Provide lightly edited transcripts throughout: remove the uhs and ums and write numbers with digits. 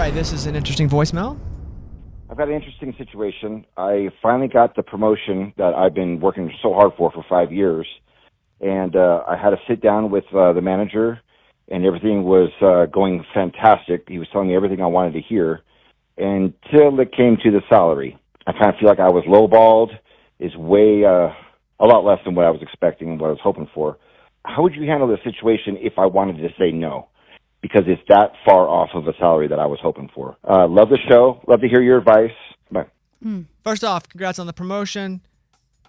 right, this is an interesting voicemail. I've got an interesting situation. I finally got the promotion that I've been working so hard for 5 years, and I had to sit down with the manager, and everything was going fantastic. He was telling me everything I wanted to hear, until it came to the salary. I kind of feel like I was lowballed. Is way a lot less than what I was expecting and what I was hoping for. How would you handle this situation if I wanted to say no? Because it's that far off of a salary that I was hoping for. Love the show. Love to hear your advice. Bye. First off, congrats on the promotion.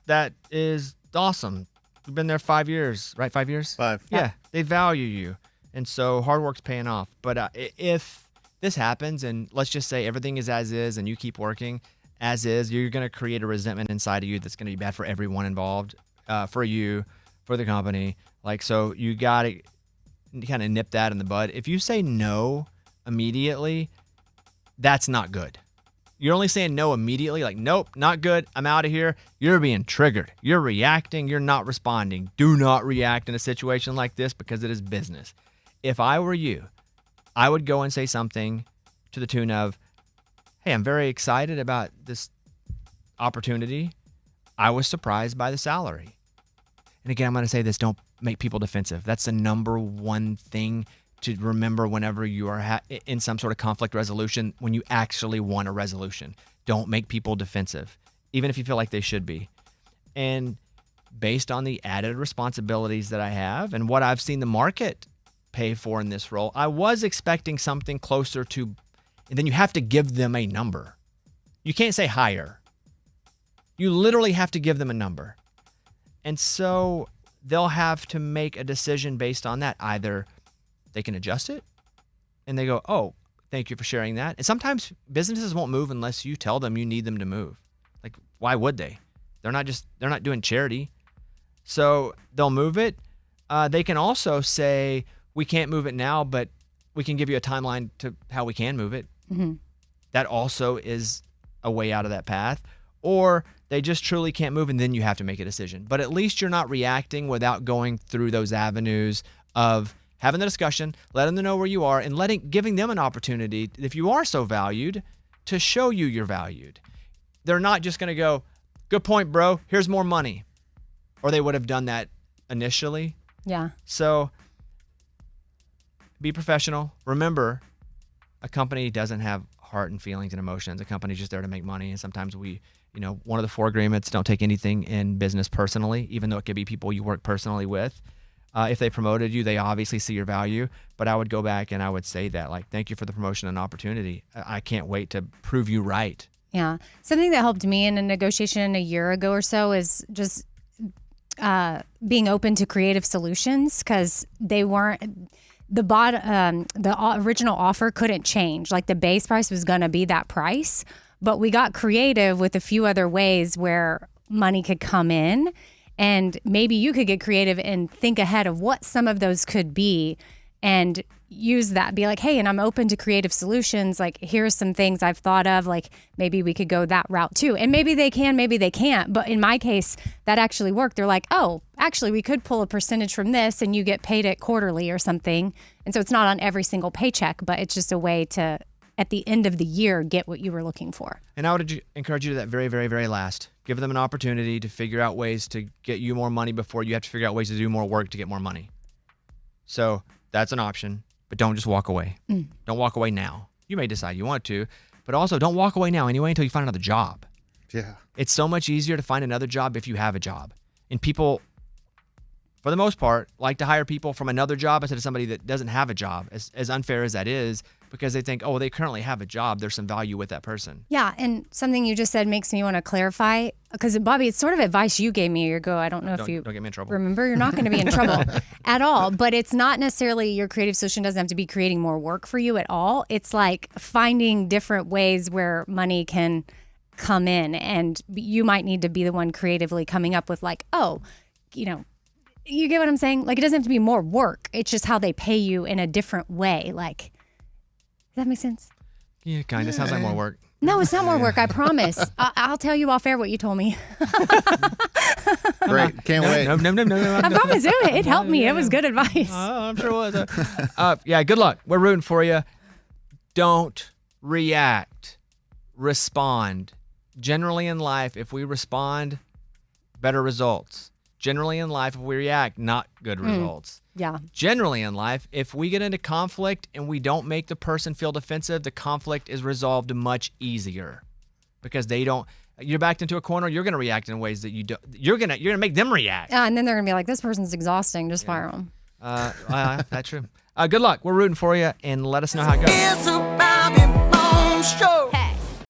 That is awesome. You've been there 5 years, right? 5 years? 5. Yeah, they value you. And so hard work's paying off. But if this happens and let's just say everything is as is and you keep working as is, you're going to create a resentment inside of you that's going to be bad for everyone involved, for you, for the company. Like, so you got to kind of nip that in the bud. If you say no immediately, that's not good. You're only saying no immediately, like, nope, not good, I'm out of here. You're being triggered. You're reacting. You're not responding. Do not react in a situation like this because it is business. If I were you, I would go and say something to the tune of, hey, I'm very excited about this opportunity. I was surprised by the salary. And again, I'm going to say this, don't make people defensive. That's the number one thing to remember whenever you are in some sort of conflict resolution, when you actually want a resolution. Don't make people defensive, even if you feel like they should be. And based on the added responsibilities that I have and what I've seen the market pay for in this role, I was expecting something closer to, and then you have to give them a number. You can't say higher. You literally have to give them a number. And so they'll have to make a decision based on that. Either they can adjust it and they go, oh, thank you for sharing that. And sometimes businesses won't move unless you tell them you need them to move. Like, why would they? They're not doing charity. So they'll move it. They can also say, we can't move it now, but we can give you a timeline to how we can move it. Mm-hmm. That also is a way out of that path. Or they just truly can't move, and then you have to make a decision. But at least you're not reacting without going through those avenues of having the discussion, letting them know where you are, and giving them an opportunity, if you are so valued, to show you're valued. They're not just going to go, good point, bro, here's more money. Or they would have done that initially. Yeah. So be professional. Remember, a company doesn't have heart and feelings and emotions. A company's just there to make money. And sometimes one of the 4 agreements, don't take anything in business personally, even though it could be people you work personally with. If they promoted you, they obviously see your value. But I would go back and I would say that, like, thank you for the promotion and opportunity. I can't wait to prove you right. Yeah. Something that helped me in a negotiation a year ago or so is just being open to creative solutions, because they weren't. The original offer couldn't change. Like, the base price was going to be that price, but we got creative with a few other ways where money could come in, and maybe you could get creative and think ahead of what some of those could be and use that. Be like, hey, and I'm open to creative solutions. Like, here's some things I've thought of. Like, maybe we could go that route too. And maybe they can, maybe they can't. But in my case, that actually worked. They're like, oh, actually, we could pull a percentage from this and you get paid it quarterly or something. And so it's not on every single paycheck, but it's just a way to, at the end of the year, get what you were looking for. And I would encourage you to that very, very, very last. Give them an opportunity to figure out ways to get you more money before you have to figure out ways to do more work to get more money. So that's an option. But don't just walk away. Don't walk away now. You may decide you want to, but also don't walk away now anyway until you find another job. Yeah. It's so much easier to find another job if you have a job. And people, for the most part, like to hire people from another job instead of somebody that doesn't have a job, as unfair as that is, because they think, oh, they currently have a job. There's some value with that person. Yeah, and something you just said makes me want to clarify, because, Bobby, it's sort of advice you gave me a year ago. I don't know if you don't get me in trouble. Remember, you're not going to be in trouble at all. But it's not necessarily your creative solution doesn't have to be creating more work for you at all. It's like finding different ways where money can come in, and you might need to be the one creatively coming up with, like, oh, you get what I'm saying? Like, it doesn't have to be more work. It's just how they pay you in a different way. Like, does that make sense? Yeah, kind of. Sounds like more work. No, it's not more work. I promise. I'll tell you off air what you told me. Great. Can't wait. No. I promise it helped me. It was good advice. I'm sure it was. Yeah, good luck. We're rooting for you. Don't react, respond. Generally in life, if we respond, better results. Generally in life, if we react, not good results. Yeah. Generally in life, if we get into conflict and we don't make the person feel defensive, the conflict is resolved much easier because you're backed into a corner, you're going to react in ways that you don't. You're going to make them react. And then they're going to be like, this person's exhausting. Just fire them. That's true. Good luck. We're rooting for you, and let us know how it goes.